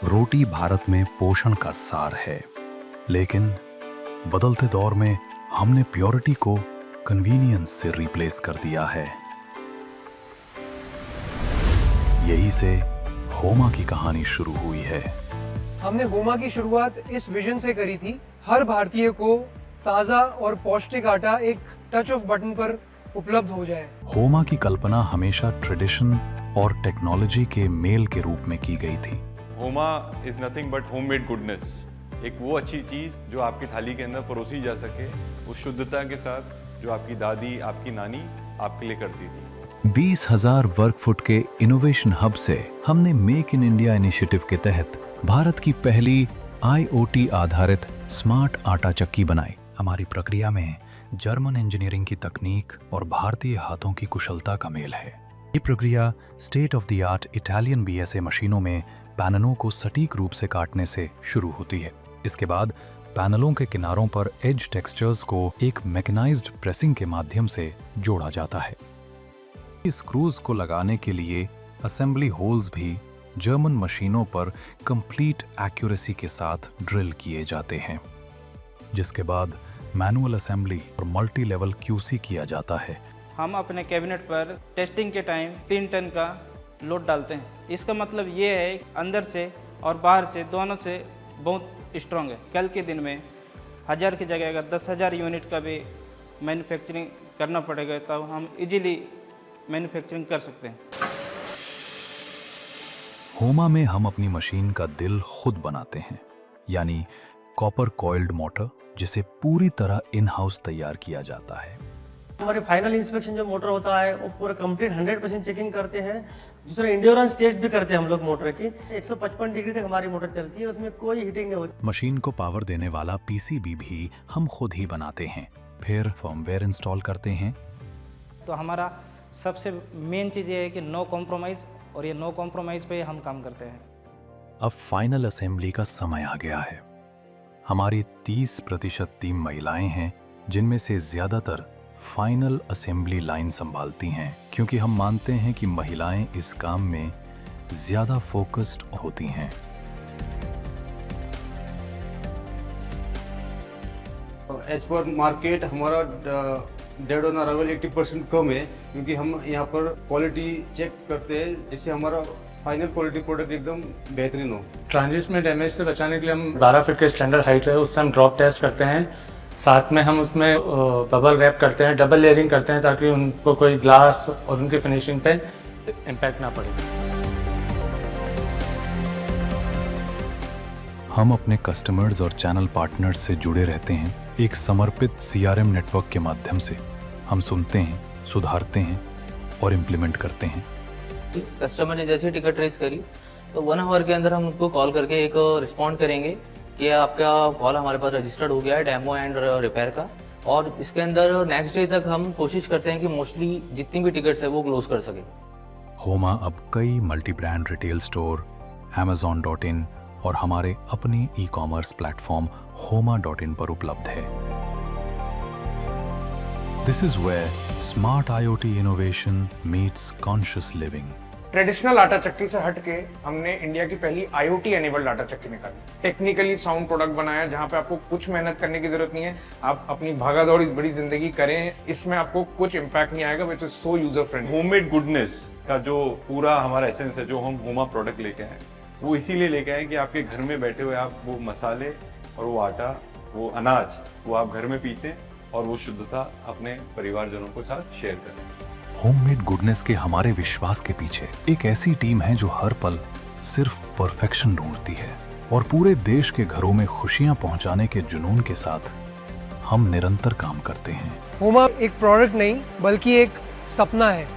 रोटी भारत में पोषण का सार है, लेकिन बदलते दौर में हमने प्योरिटी को कन्वीनियंस से रिप्लेस कर दिया है। यही से होमा की कहानी शुरू हुई है। हमने होमा की शुरुआत इस विजन से करी थी, हर भारतीय को ताज़ा और पौष्टिक आटा एक टच ऑफ बटन पर उपलब्ध हो जाए। होमा की कल्पना हमेशा ट्रेडिशन और टेक्नोलॉजी के मेल के रूप में की गई थी। होमा is nothing but homemade goodness, एक वो अच्छी चीज जो आपकी थाली के अंदर परोसी जा सके उस शुद्धता के साथ जो आपकी दादी, आपकी नानी आपके लिए करती थी। 20,000 वर्ग फुट के इनोवेशन हब से हमने मेक इन इंडिया इनिशिएटिव के तहत भारत की पहली IoT आधारित स्मार्ट आटा चक्की बनाई। हमारी प्रक्रिया में जर्मन इंजीनियरिंग की तकनीक और भारतीय हाथों की कुशलता का मेल है। ये प्रक्रिया state of the art Italian BSA मशीनों में पैनलों को सटीक रूप से काटने से शुरू होती है। इसके बाद पैनलों के किनारों पर एज टेक्सचर्स को एक मैकेनाइज्ड प्रेसिंग के माध्यम से जोड़ा जाता है। इस स्क्रूज को लगाने के लिए असेंबली होल्स भी जर्मन मशीनों पर कंप्लीट एक्यूरेसी के साथ ड्रिल किए जाते हैं, जिसके बाद मैनुअल असेंबली और मल्टी लेवल QC किया जाता है। हम अपने कैबिनेट पर टेस्टिंग के टाइम 3 टन का लोड डालते हैं। इसका मतलब ये है अंदर से और बाहर से दोनों से बहुत स्ट्रॉन्ग है। कल के दिन में 1000 की जगह अगर 10,000 यूनिट का भी मैन्युफैक्चरिंग करना पड़ेगा तो हम इजीली मैन्युफैक्चरिंग कर सकते हैं। होमा में हम अपनी मशीन का दिल खुद बनाते हैं, यानी कॉपर कॉइल्ड मोटर, जिसे पूरी तरह इन हाउस तैयार किया जाता है। हमारे फाइनल इंस्पेक्शन जो मोटर होता है वो पूरा कंप्लीट 100% चेकिंग करते हैं। दूसरा इंड्योरेंस टेस्ट भी करते हैं हम लोग मोटर की। 155 डिग्री तक हमारी मोटर चलती है, उसमें कोई हीटिंग नहीं होती। मशीन को पावर देने वाला PCB भी हम खुद ही बनाते हैं, फिर फर्मवेयर इंस्टॉल करते हैं। तो हमारा सबसे मेन चीज़ ये है कि नो कॉम्प्रोमाइज़, और ये नो कॉम्प्रोमाइज़ पे हम काम करते हैं। अब फाइनल असेंबली का समय आ गया है। हमारी 30% टीम महिलाएं हैं, जिनमें से ज़्यादातर फाइनल असेंबली लाइन संभालती हैं, क्योंकि हम मानते हैं कि महिलाएं इस काम में ज़्यादा फोकस्ड होती हैं। एज पर मार्केट हमारा डेड ऑन अराइवल 80% कम है, क्योंकि हम यहाँ पर क्वालिटी चेक करते हैं जिससे हमारा फाइनल क्वालिटी प्रोडक्ट एकदम बेहतरीन हो। ट्रांजिट में डैमेज से बचाने के लिए हम 12 फीट के स्टैंडर्ड हाइट है उससे हम ड्रॉप टेस्ट करते हैं। साथ में हम उसमें बबल रैप करते हैं, डबल लेयरिंग करते हैं, ताकि उनको कोई ग्लास और उनकी फिनिशिंग पे इम्पैक्ट ना पड़े। हम अपने कस्टमर्स और चैनल पार्टनर्स से जुड़े रहते हैं। एक समर्पित CRM नेटवर्क के माध्यम से हम सुनते हैं, सुधारते हैं और इम्प्लीमेंट करते हैं। कस्टमर ने जैसे टिकट रेस करी तो 1 आवर के अंदर हम उनको कॉल करके एक रिस्पॉन्ड करेंगे कि आपका कॉल हमारे पास रजिस्टर्ड हो गया है डेमो एंड रिपेयर का, और इसके अंदर नेक्स्ट डे तक हम कोशिश करते हैं कि मोस्टली जितनी भी टिकट्स है वो क्लोज कर सके। होमा अब कई multi brand retail store, Amazon.in और हमारे अपने ई-कॉमर्स प्लेटफॉर्म homa.in पर उपलब्ध है। This is where smart IoT innovation meets conscious living. Traditional आटा चक्की से हटके हमने इंडिया की पहली IoT एनेबल्ड आटा चक्की निकाली। टेक्निकली साउंड प्रोडक्ट बनाया, जहां पे आपको कुछ मेहनत करने की जरूरत नहीं है। आप अपनी भागादौड़ इस बड़ी जिंदगी करें, इसमें आपको कुछ इम्पैक्ट नहीं आएगा, which is so user friendly. Homemade goodness का जो पूरा हमारा एसेंस है, जो हम होमा प्रोडक्ट लेके आए, वो इसीलिए लेके आए कि आपके घर में बैठे हुए आप वो मसाले और वो आटा, वो अनाज, वो आप घर में पीसें और वो शुद्धता अपने परिवारजनों के साथ शेयर करें। होममेड गुडनेस के हमारे विश्वास के पीछे एक ऐसी टीम है जो हर पल सिर्फ परफेक्शन ढूंढती है, और पूरे देश के घरों में खुशियां पहुंचाने के जुनून के साथ हम निरंतर काम करते हैं। होमा एक प्रोडक्ट नहीं बल्कि एक सपना है।